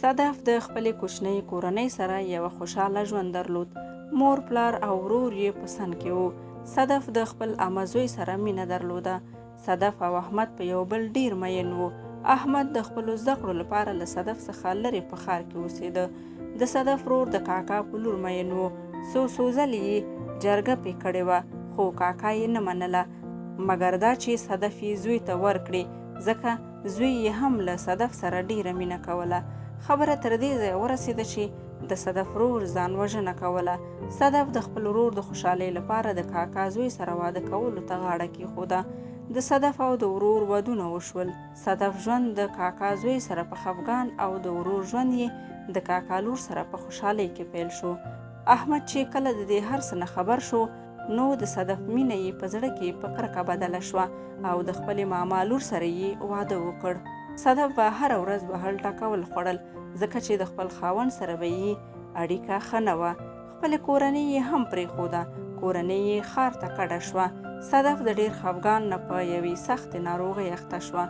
صدف د خپلې کوچنۍ کورنۍ سره یوه خوشحاله ژوند درلود. مور، پلار او ورور یې په سن کې وو. صدف د خپل عمه زوی سره مینه درلوده. صدف او احمد په یو بل ډیر مین وو. احمد د خپلو زده کړو لپاره له صدف څخه لرې په ښار کې اوسېده. د صدف ورور د کاکا په لور مین وو. څو ځلې یې جرګه پې کړې وه، خو کاکا یې نه منله، مګر دا چې صدف یې زوی ته ورکړي، ځکه زوی یې هم له صدف سره ډیره مینه کوله. خبره تر دې ځایه ورسېده چې د صدف ورور ځان وژنه کوله. صدف د خپل ورور د خوشحالۍ لپاره د کاکا زوی سره واده کولو ته غاړه کېښوده. د صدف او د ورور ودونه وشول. صدف ژوند د کاکا زوی سره په خفګان او د ورور ژوند یې د کاکا لور سره په خوشحالۍ کې پیل شو. احمد چې کله د دې هر څه نه خبر شو، نو د صدف مینه یې په زړه کې په کرکه بدله شوه او د خپلې ماما لور سره یې واده وکړ. صدف به هره ورځ وهل ټکول خوړل، ځکه چې د خپل خاوند سره به یې اړیکه ښه نه وه. خپلې کورنۍ یې هم پرېښوده. کورنۍ یې ښار ته کډه شوه. صدف د ډېر خفګان نه په یوې سختې ناروغۍ اخته شوه.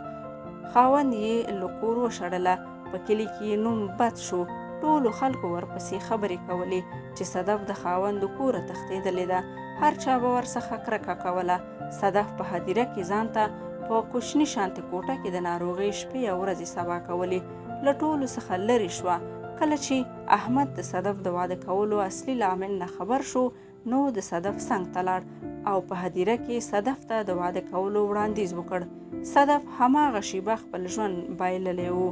خاوند یې له کور وشړله. په کلي کې یې نوم بد شو. ټولو خلکو ورپسې خبرې کولې چې صدف د خاوند د کوره تښتېدلې ده. هر چا به ورڅخه کرکه کوله. صدف په هدیره کې ځان ته په کوچني شانتې کوټه کې د ناروغۍ شپې او ورځې سبا کولې. له ټولو څخه لرې شوه. کله چې احمد د صدف د واده کولو اصلي لامل نه خبر شو، نو د صدف څنګ ته لاړ او په هدیره کې صدف ته د واده کولو وړاندیز وکړ. صدف هماغه شیبه خپل ژوند بایللی و.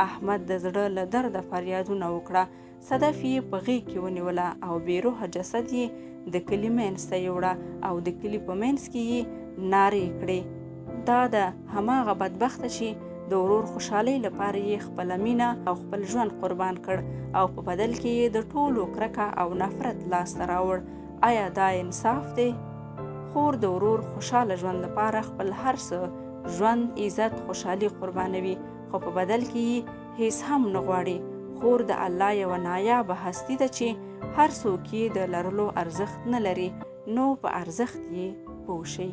احمد د زړه له درده فریادونه وکړه. صدف یې په غېږ کې ونیوله او بې روحه جسد یې د کلي منځ ته یوړه او د کلي په منځ کې یې نارې کړې. دا د هماغه بدبخته چې د ورور خوشحالۍ لپاره یې خپله مینه او خپل ژوند قربان کړ او په بدل کې یې د ټولو کرکه او نفرت لاسته راوړ. آیا دا انصاف دی؟ خور د ورور خوشحاله ژوند لپاره خپل هر څه، ژوند، عزت، خوشحالي قربانوي، خو په بدل کې یې هیڅ هم نه غواړي. خور د الله یوه نایابه هستي ده چې هر څوک یې د لرلو ارزښت نه لري، نو په ارزښت یې پوه شئ.